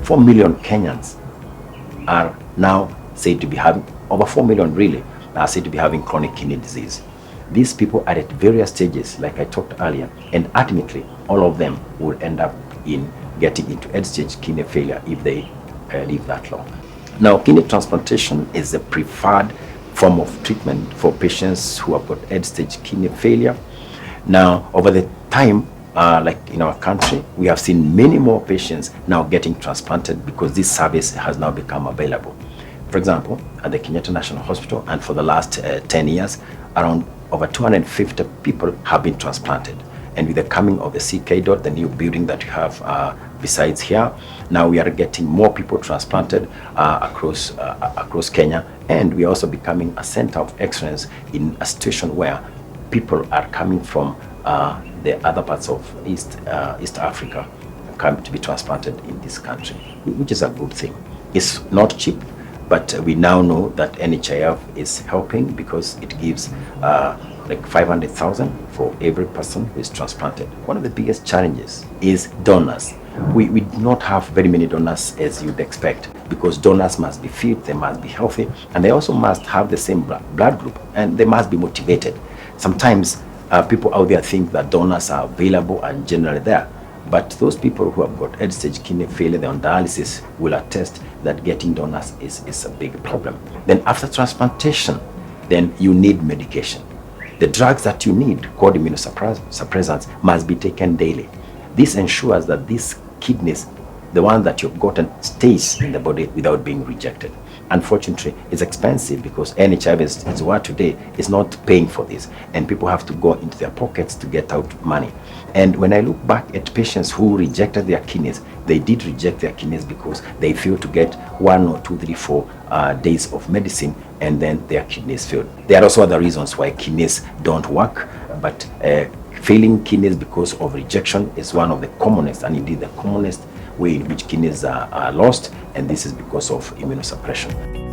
4 million Kenyans are now said to be having, over 4 million really, are said to be having chronic kidney disease. These people are at various stages, like I talked earlier, and ultimately all of them will end up in getting into end-stage kidney failure if they live that long. Now, kidney transplantation is a preferred form of treatment for patients who have got end-stage kidney failure. Now, over the time, like in our country, we have seen many more patients now getting transplanted because this service has now become available. For example, at the Kenyatta National Hospital, and for the last 10 years, around over 250 people have been transplanted. And with the coming of the CK dot, the new building that you have besides here, now we are getting more people transplanted across Kenya, and we are also becoming a center of excellence in a situation where people are coming from the other parts of East Africa come to be transplanted in this country, which is a good thing. It's not cheap, but we now know that NHIF is helping because it gives like 500,000 for every person who is transplanted. One of the biggest challenges is donors. We do not have very many donors as you'd expect, because donors must be fit, they must be healthy, and they also must have the same blood group, and they must be motivated. Sometimes people out there think that donors are available and generally there, but those people who have got end-stage kidney failure, they're on dialysis, will attest that getting donors is a big problem. Then after transplantation, then you need medication. The drugs that you need, called immunosuppressants, must be taken daily. This ensures that these kidneys, the one that you've gotten, stays in the body without being rejected. Unfortunately, it's expensive because NHIF, as well today, is not paying for this, and people have to go into their pockets to get out money. And when I look back at patients who rejected their kidneys, they did reject their kidneys because they failed to get 1 or 2, 3, 4 days of medicine, and then their kidneys failed. There are also other reasons why kidneys don't work, but failing kidneys because of rejection is one of the commonest, and indeed the commonest way in which kidneys are lost, and this is because of immunosuppression.